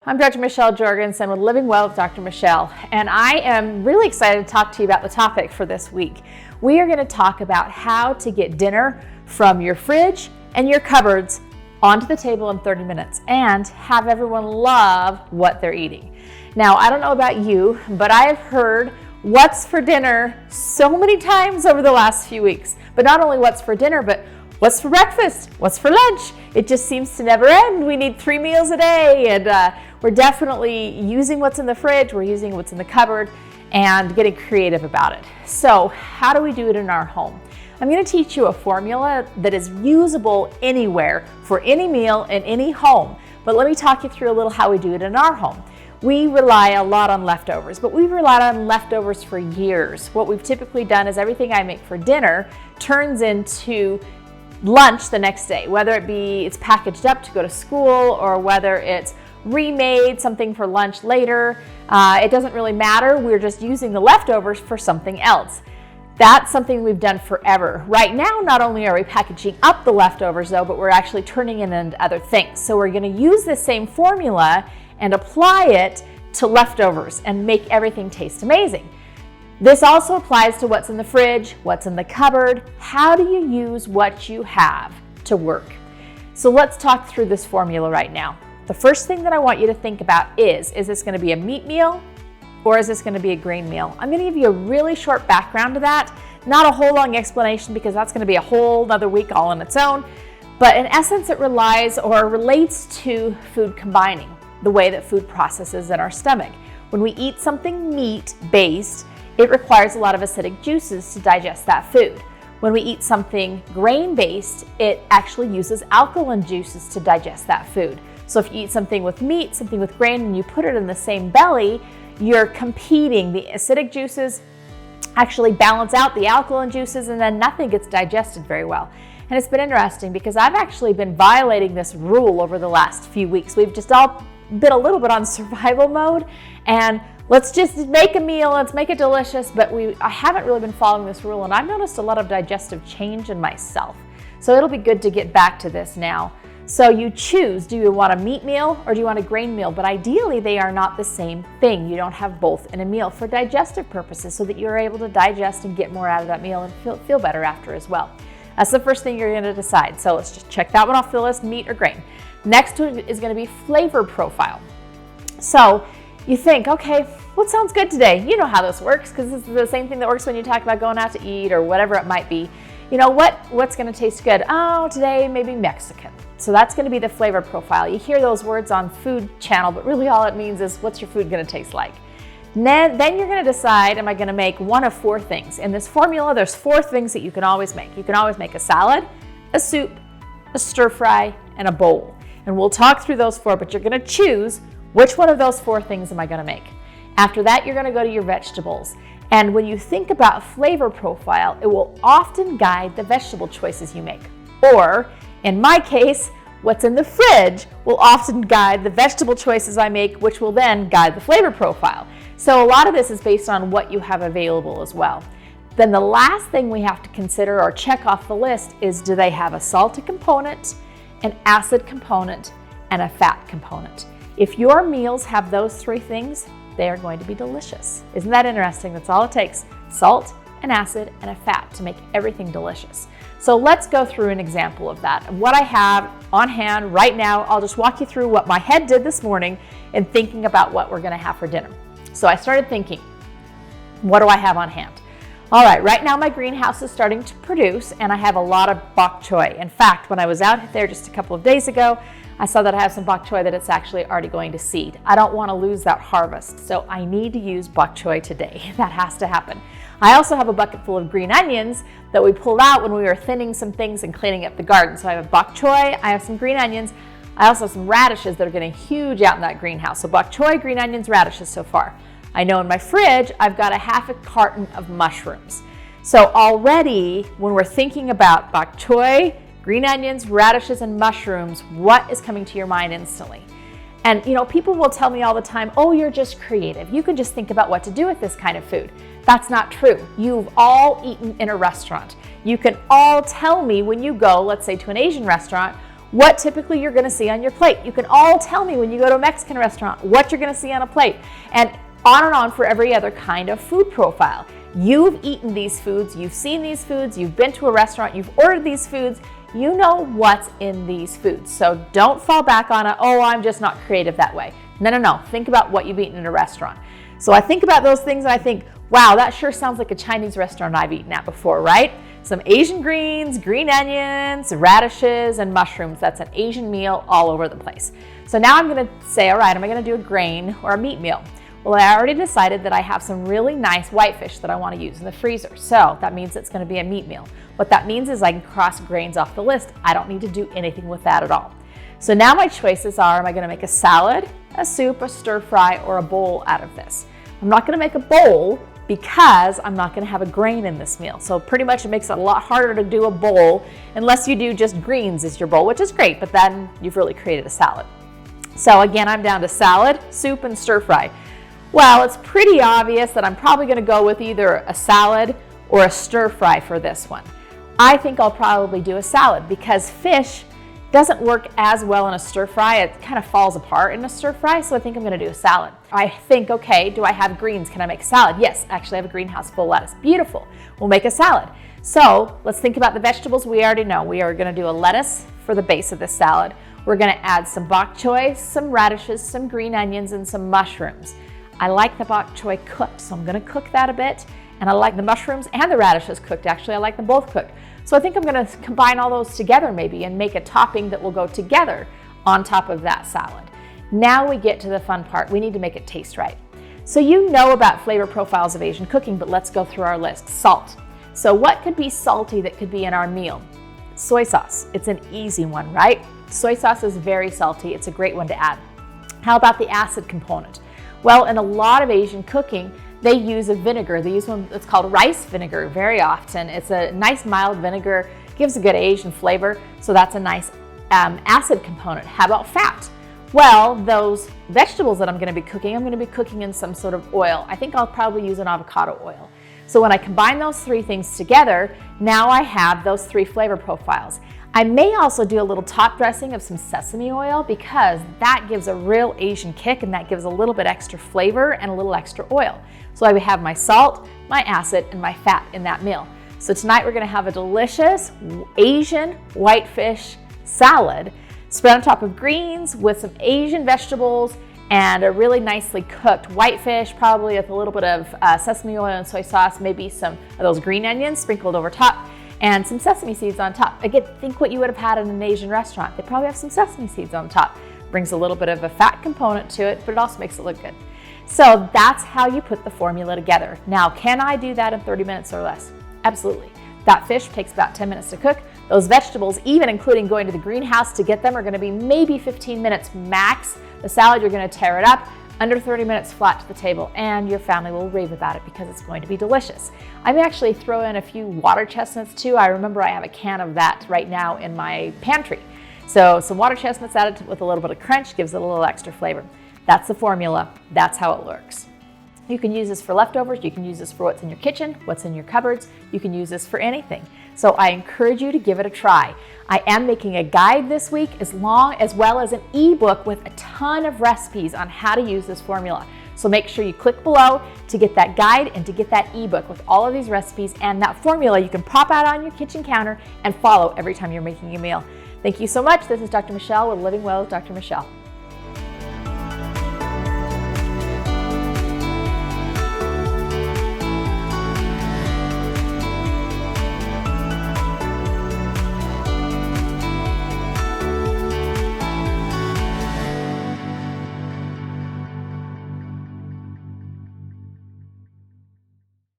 I'm Dr. Michelle Jorgensen with Living Well with Dr. Michelle, and I am really excited to talk to you about the topic for this week. We are going to talk about how to get dinner from your fridge and your cupboards onto the table in 30 minutes and have everyone love what they're eating. Now, I don't know about you, but I have heard what's for dinner so many times over the last few weeks. But not only what's for dinner, but what's for breakfast? What's for lunch? It just seems to never end. We need 3 meals a day, and we're definitely using what's in the fridge, we're using what's in the cupboard, and getting creative about it. So how do we do it in our home? I'm going to teach you a formula that is usable anywhere for any meal in any home. But let me talk you through a little how we do it in our home. We rely a lot on leftovers, but we've relied on leftovers for years. What we've typically done is everything I make for dinner turns into lunch the next day, whether it be it's packaged up to go to school or whether it's remade something for lunch later. It doesn't really matter. We're just using the leftovers for something else. That's something we've done forever. Right now, not only are we packaging up the leftovers though, but we're actually turning it into other things. So we're going to use this same formula and apply it to leftovers and make everything taste amazing. This also applies to what's in the fridge, what's in the cupboard. How do you use what you have to work? So let's talk through this formula right now. The first thing that I want you to think about is this going to be a meat meal or is this going to be a grain meal? I'm going to give you a really short background to that, not a whole long explanation because that's going to be a whole another week all on its own. But in essence, it relies or relates to food combining, the way that food processes in our stomach. When we eat something meat-based, it requires a lot of acidic juices to digest that food. When we eat something grain-based, it actually uses alkaline juices to digest that food. So if you eat something with meat, something with grain, and you put it in the same belly, you're competing. The acidic juices actually balance out the alkaline juices, and then nothing gets digested very well. And it's been interesting because I've actually been violating this rule over the last few weeks. We've just all been a little bit on survival mode, and let's just make a meal, let's make it delicious, but I haven't really been following this rule, and I've noticed a lot of digestive change in myself. So it'll be good to get back to this now. So you choose, do you want a meat meal or do you want a grain meal? But ideally they are not the same thing. You don't have both in a meal for digestive purposes so that you're able to digest and get more out of that meal and feel better after as well. That's the first thing you're going to decide. So let's just check that one off the list, meat or grain. Next one is going to be flavor profile. So you think, okay, what sounds good today? You know how this works because this is the same thing that works when you talk about going out to eat or whatever it might be. You know, what's going to taste good? Oh, today maybe Mexican. So that's going to be the flavor profile. You hear those words on Food Channel, but really all it means is what's your food going to taste like? Then you're going to decide, am I going to make one of 4 things? In this formula, there's 4 things that you can always make. You can always make a salad, a soup, a stir fry, and a bowl. And we'll talk through those 4, but you're going to choose which one of those 4 things am I going to make. After that, you're going to go to your vegetables. And when you think about flavor profile, it will often guide the vegetable choices you make. Or, in my case, what's in the fridge will often guide the vegetable choices I make, which will then guide the flavor profile. So a lot of this is based on what you have available as well. Then the last thing we have to consider or check off the list is, do they have a salty component, an acid component, and a fat component? If your meals have those 3 things, they are going to be delicious. Isn't that interesting? That's all it takes. Salt, an acid, and a fat to make everything delicious. So let's go through an example of that. What I have on hand right now, I'll just walk you through what my head did this morning in thinking about what we're gonna have for dinner. So I started thinking, what do I have on hand? All right, right now my greenhouse is starting to produce and I have a lot of bok choy. In fact, when I was out there just a couple of days ago, I saw that I have some bok choy that it's actually already going to seed. I don't want to lose that harvest, so I need to use bok choy today. That has to happen. I also have a bucket full of green onions that we pulled out when we were thinning some things and cleaning up the garden. So I have bok choy, I have some green onions, I also have some radishes that are getting huge out in that greenhouse. So bok choy, green onions, radishes so far. I know in my fridge, I've got a half a carton of mushrooms. So already, when we're thinking about bok choy, green onions, radishes, and mushrooms, what is coming to your mind instantly? And you know, people will tell me all the time, oh, you're just creative. You can just think about what to do with this kind of food. That's not true. You've all eaten in a restaurant. You can all tell me when you go, let's say to an Asian restaurant, what typically you're gonna see on your plate. You can all tell me when you go to a Mexican restaurant what you're gonna see on a plate, and on for every other kind of food profile. You've eaten these foods, you've seen these foods, you've been to a restaurant, you've ordered these foods, you know what's in these foods. So don't fall back on oh, I'm just not creative that way. No. Think about what you've eaten in a restaurant. So I think about those things and I think, wow, that sure sounds like a Chinese restaurant I've eaten at before, right? Some Asian greens, green onions, radishes, and mushrooms. That's an Asian meal all over the place. So now I'm gonna say, all right, am I gonna do a grain or a meat meal? Well, I already decided that I have some really nice whitefish that I want to use in the freezer. So that means it's going to be a meat meal. What that means is I can cross grains off the list. I don't need to do anything with that at all. So now my choices are, am I going to make a salad, a soup, a stir fry, or a bowl out of this? I'm not going to make a bowl because I'm not going to have a grain in this meal. So pretty much it makes it a lot harder to do a bowl unless you do just greens as your bowl, which is great, but then you've really created a salad. So again, I'm down to salad, soup, and stir fry. Well, it's pretty obvious that I'm probably going to go with either a salad or a stir fry for this one. I think I'll probably do a salad because fish doesn't work as well in a stir fry. It kind of falls apart in a stir fry, so I think I'm going to do a salad. I think, okay, do I have greens? Can I make a salad? Yes, actually I have a greenhouse full of lettuce. Beautiful. We'll make a salad. So let's think about the vegetables we already know. We are going to do a lettuce for the base of this salad. We're going to add some bok choy, some radishes, some green onions, and some mushrooms. I like the bok choy cooked, so I'm going to cook that a bit. And I like the mushrooms and the radishes cooked. Actually, I like them both cooked. So I think I'm going to combine all those together maybe and make a topping that will go together on top of that salad. Now we get to the fun part. We need to make it taste right. So you know about flavor profiles of Asian cooking, but let's go through our list. Salt. So what could be salty that could be in our meal? Soy sauce. It's an easy one, right? Soy sauce is very salty. It's a great one to add. How about the acid component? Well, in a lot of Asian cooking, they use a vinegar. They use one that's called rice vinegar very often. It's a nice mild vinegar, gives a good Asian flavor, so that's a nice acid component. How about fat? Well, those vegetables that I'm going to be cooking in some sort of oil. I think I'll probably use an avocado oil. So when I combine those three things together, now I have those three flavor profiles. I may also do a little top dressing of some sesame oil because that gives a real Asian kick and that gives a little bit extra flavor and a little extra oil. So I would have my salt, my acid, and my fat in that meal. So tonight we're going to have a delicious Asian whitefish salad spread on top of greens with some Asian vegetables and a really nicely cooked whitefish, probably with a little bit of sesame oil and soy sauce, maybe some of those green onions sprinkled over top, and some sesame seeds on top. Again, think what you would have had in an Asian restaurant. They probably have some sesame seeds on top. Brings a little bit of a fat component to it, but it also makes it look good. So that's how you put the formula together. Now, can I do that in 30 minutes or less? Absolutely. That fish takes about 10 minutes to cook. Those vegetables, even including going to the greenhouse to get them, are going to be maybe 15 minutes max. The salad, you're going to tear it up. Under 30 minutes flat to the table, and your family will rave about it because it's going to be delicious. I may actually throw in a few water chestnuts too. I remember I have a can of that right now in my pantry. So some water chestnuts added with a little bit of crunch gives it a little extra flavor. That's the formula. That's how it works. You can use this for leftovers. You can use this for what's in your kitchen, what's in your cupboards. You can use this for anything. So I encourage you to give it a try. I am making a guide this week as well as an ebook with a ton of recipes on how to use this formula. So make sure you click below to get that guide and to get that ebook with all of these recipes and that formula you can pop out on your kitchen counter and follow every time you're making a meal. Thank you so much. This is Dr. Michelle with Living Well with Dr. Michelle.